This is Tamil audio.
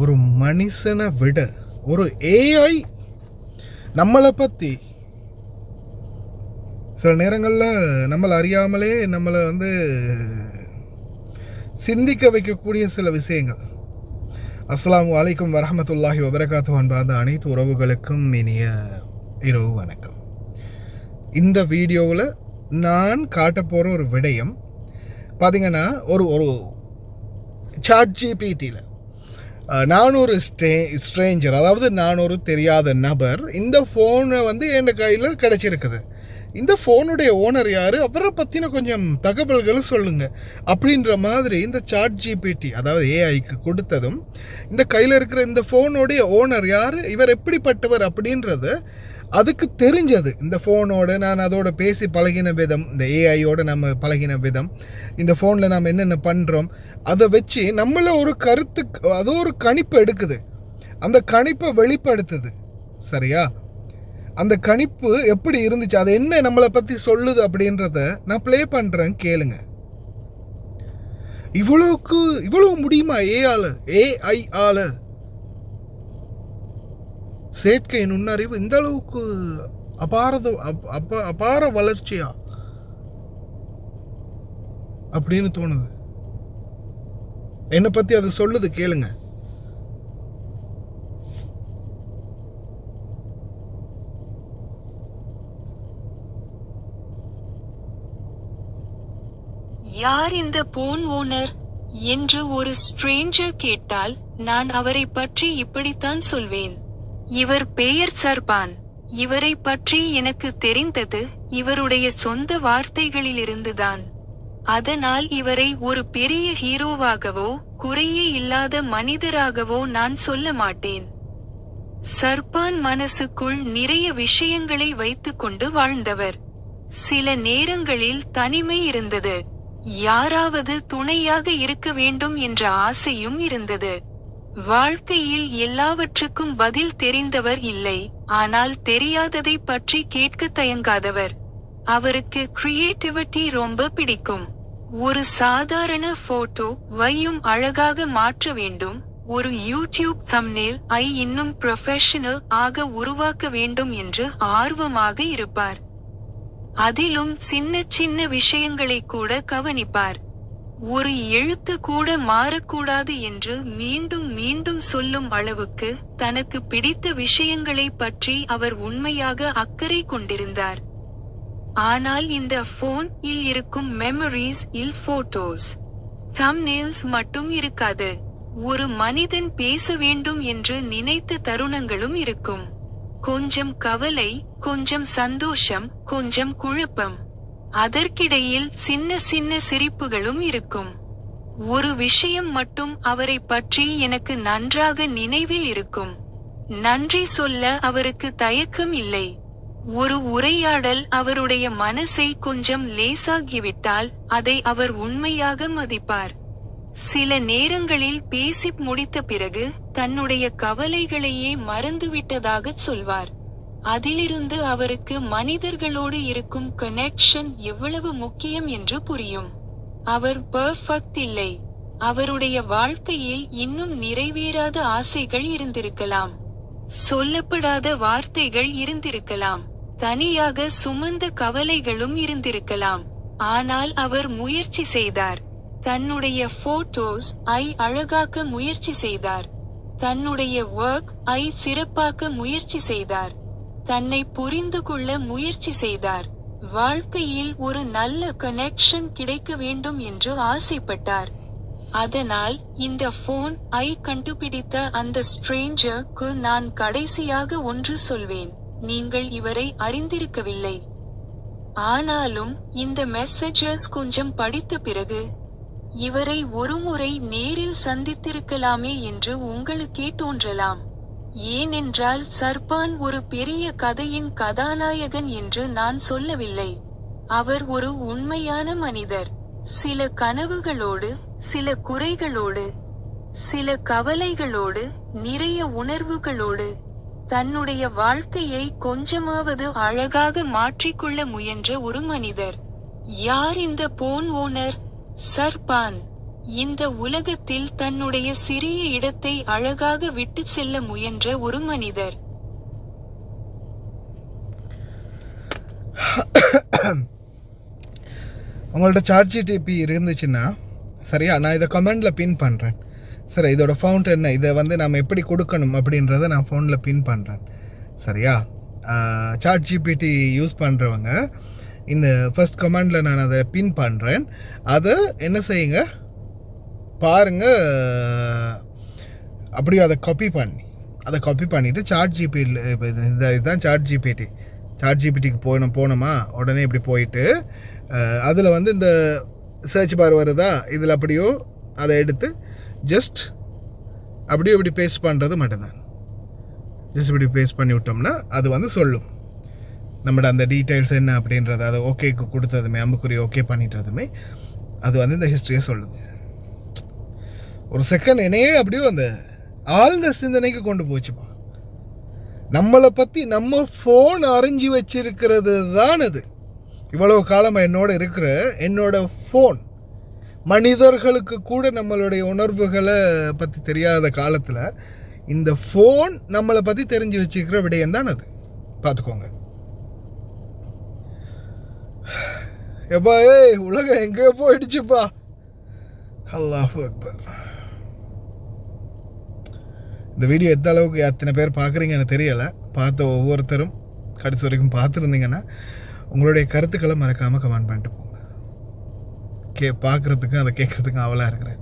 ஒரு மனுஷனை விட ஒரு ஏஐ நம்மளை பற்றி சில நேரங்களில் நம்மளை அறியாமலே நம்மளை சிந்திக்க வைக்கக்கூடிய சில விஷயங்கள். அஸ்ஸலாமு அலைக்கும் வரஹ்மத்துல்லாஹி வபரகாத்துஹு அன்பார்ந்த அனைத்து உறவுகளுக்கும் இனிய இரவு வணக்கம். இந்த வீடியோவில் நான் காட்ட போகிற ஒரு விடயம் பார்த்திங்கன்னா, ஒரு ChatGPTயில் நான் ஒரு ஸ்ட்ரேஞ்சர், அதாவது நான் ஒரு தெரியாத நபர், இந்த ஃபோனை என் கையில் கிடச்சிருக்குது. இந்த ஃபோனுடைய ஓனர் யார், அவரை பற்றின கொஞ்சம் தகவல்கள் சொல்லுங்கள் அப்படின்ற மாதிரி இந்த ChatGPT, அதாவது ஏஐக்கு கொடுத்ததும், இந்த கையில் இருக்கிற இந்த ஃபோனுடைய ஓனர் யார், இவர் எப்படிப்பட்டவர் அப்படின்றத அதுக்கு தெரிஞ்சது. இந்த ஃபோனோட நான் அதோட பேசி பழகின விதம், இந்த ஏஐயோடு நம்ம பழகின விதம், இந்த ஃபோனில் நம்ம என்னென்ன பண்ணுறோம், அதை வச்சு நம்மளை ஒரு அது ஒரு கணிப்பு எடுக்குது, அந்த கணிப்பை வெளிப்படுத்துது. சரியா? அந்த கணிப்பு எப்படி இருந்துச்சு, அது என்ன நம்மளை பற்றி சொல்லுது அப்படின்றத நான் ப்ளே பண்ணுறேன், கேளுங்க. இவ்வளவு முடியுமா ஏஐ ஆல? செயற்கை நுண்ணறிவு இந்த அளவுக்கு அபார வளர்ச்சியா அப்படின்னு தோணுது. என்னை பத்தி அது சொல்லுது, கேளுங்க. யார் இந்த போன் ஓனர் என்று ஒரு ஸ்ட்ரேஞ்சர் கேட்டால் நான் அவரை பற்றி இப்படித்தான் சொல்வேன். இவர் பெயர் சர்பான். இவரை பற்றி எனக்கு தெரிந்தது இவருடைய சொந்த வார்த்தைகளிலிருந்துதான். அதனால் இவரை ஒரு பெரிய ஹீரோவாகவோ குறையே இல்லாத மனிதராகவோ நான் சொல்ல மாட்டேன். சர்பான் மனசுக்குள் நிறைய விஷயங்களை வைத்துக்கொண்டு வாழ்ந்தவர். சில நேரங்களில் தனிமை இருந்தது, யாராவது துணையாக இருக்க வேண்டும் என்ற ஆசையும் இருந்தது. வாழ்க்கையில் எல்லாவற்றுக்கும் பதில் தெரிந்தவர் இல்லை, ஆனால் தெரியாததை பற்றி கேட்க தயங்காதவர். அவருக்கு கிரியேட்டிவிட்டி ரொம்ப பிடிக்கும். ஒரு சாதாரண போட்டோ வையும் அழகாக மாற்ற வேண்டும், ஒரு யூடியூப் தம்ப்நெயில் ஐ இன்னும் ப்ரொஃபஷனல் ஆக உருவாக்க வேண்டும் என்று ஆர்வமாக இருப்பார். அதிலும் சின்ன சின்ன விஷயங்களை கூட கவனிப்பார். ஒரு எழுத்து கூட மாறக்கூடாது என்று மீண்டும் மீண்டும் சொல்லும் அளவுக்கு தனக்கு பிடித்த விஷயங்களை பற்றி அவர் உண்மையாக அக்கறை கொண்டிருந்தார். ஆனால் இந்த போன் இல் இருக்கும் மெமரிஸ் இல் போட்டோஸ், தம்ப்நெயில்ஸ் மட்டும் இருக்காது. ஒரு மனிதன் பேச வேண்டும் என்று நினைத்த தருணங்களும் இருக்கும். கொஞ்சம் கவலை, கொஞ்சம் சந்தோஷம், கொஞ்சம் குழப்பம். அதற்கிடையில் சின்ன சின்ன சிரிப்புகளும் இருக்கும். ஒரு விஷயம் மட்டும் அவரை பற்றி எனக்கு நன்றாக நினைவில் இருக்கும். நன்றி சொல்ல அவருக்கு தயக்கம் இல்லை. ஒரு உரையாடல் அவருடைய மனசை கொஞ்சம் லேசாகிவிட்டால் அதை அவர் உண்மையாக மதிப்பார். சில நேரங்களில் பேசி முடித்த பிறகு தன்னுடைய கவலைகளையே மறந்துவிட்டதாக சொல்வார். அதிலிருந்து அவருக்கு மனிதர்களோடு இருக்கும் கனெக்ஷன் எவ்வளவு முக்கியம் என்று புரியும். அவர் பெர்ஃபெக்ட் இல்லை. அவருடைய வாழ்க்கையில் இன்னும் நிறைவேறாத ஆசைகள் இருந்திருக்கலாம், சொல்லப்படாத வார்த்தைகள் இருந்திருக்கலாம், தனியாக சுமந்த கவலைகளும் இருந்திருக்கலாம். ஆனால் அவர் முயற்சி செய்தார். தன்னுடைய போட்டோஸ் ஐ அழகாக்க முயற்சி செய்தார். தன்னுடைய ஒர்க் ஐ சிறப்பாக்க முயற்சி செய்தார். தன்னை புரிந்து கொள்ள முயற்சி செய்தார். வாழ்க்கையில் ஒரு நல்ல கனெக்ஷன் கிடைக்க வேண்டும் என்று ஆசைப்பட்டார். அதனால் இந்த போன் ஐ கண்டுபிடித்த அந்த ஸ்ட்ரேஞ்சருக்கு நான் கடைசியாக ஒன்று சொல்வேன், நீங்கள் இவரை அறிந்திருக்கவில்லை. ஆனாலும் இந்த மெசேஜஸ் கொஞ்சம் படித்த பிறகு இவரை ஒருமுறை நேரில் சந்தித்திருக்கலாமே என்று உங்களுக்கே தோன்றலாம். ஏனென்றால் சர்பான் ஒரு பெரிய கதையின் கதாநாயகன் என்று நான் சொல்லவில்லை. அவர் ஒரு உண்மையான மனிதர். சில கனவுகளோடு, சில குறைகளோடு, சில கவலைகளோடு, நிறைய உணர்வுகளோடு, தன்னுடைய வாழ்க்கையை கொஞ்சமாவது அழகாக மாற்றிக்கொள்ள முயன்ற ஒரு மனிதர். யார் இந்த போன் ஓனர்? சர்பான். இந்த உலகத்தில் தன்னுடைய சிறிய இடத்தை அழகாக விட்டுச் செல்ல முயன்ற ஒரு மனிதர். உங்கள்ட்ட ChatGPT இருந்துச்சுன்னா சரியா, நான் இதை கமெண்டில் பின் பண்ணுறேன். சரி, இதோட ஃபவுண்ட் என்ன, இதை வந்து நம்ம எப்படி கொடுக்கணும் அப்படின்றத நான் ஃபோனில் பின் பண்ணுறேன். சரியா, ChatGPT யூஸ் பண்ணுறவங்க இந்த ஃபர்ஸ்ட் கமெண்டில் நான் அதை பின் பண்ணுறேன். அதை என்ன செய்யுங்க பாருங்கள், அப்படியே அதை காப்பி பண்ணிவிட்டு ChatGPT இதுதான் ChatGPTக்கு போனோமா உடனே இப்படி போயிட்டு அதில் வந்து இந்த சர்ச் பார் வருதா, இதில் அப்படியோ அதை எடுத்து ஜஸ்ட் அப்படியே இப்படி பேஸ்ட் பண்ணுறது மட்டும்தான். ஜஸ்ட் இப்படி பேஸ்ட் பண்ணி விட்டோம்னா அது வந்து சொல்லும் நம்மளோட அந்த டீட்டெயில்ஸ் என்ன அப்படின்றது. அதை ஓகேக்கு கொடுத்ததுமே, அம்புக்குறி ஓகே பண்ணிட்டதுமே அது வந்து இந்த ஹிஸ்ட்ரியை சொல்லுது. ஒரு செகண்ட் என்னையே அப்படியே அந்த ஆழ்ந்த சிந்தனைக்கு கொண்டு போச்சுப்பா. நம்மளை பற்றி நம்ம ஃபோன் அறிஞ்சு வச்சிருக்கிறது தான் அது. இவ்வளவு காலமாக என்னோட ஃபோன் மனிதர்களுக்கு கூட நம்மளுடைய உணர்வுகளை பற்றி தெரியாத காலத்தில் இந்த ஃபோன் நம்மளை பற்றி தெரிஞ்சு வச்சுக்கிற விடயம் தான் அது. பார்த்துக்கோங்க. எப்பா உலகம் எங்கே போயிடுச்சுப்பா. அல்லாஹ் அக்பர். இந்த வீடியோ எந்த அளவுக்கு எத்தனை பேர் பார்க்குறீங்கன்னு தெரியலை. பார்த்த ஒவ்வொருத்தரும் கடைசி வரைக்கும் பார்த்துருந்தீங்கன்னா உங்களுடைய கருத்துக்களை மறக்காமல் கமெண்ட் பண்ணிட்டு போங்க. பார்க்குறதுக்கும் அதை கேட்குறதுக்கும் அவலாக இருக்கிறேன்.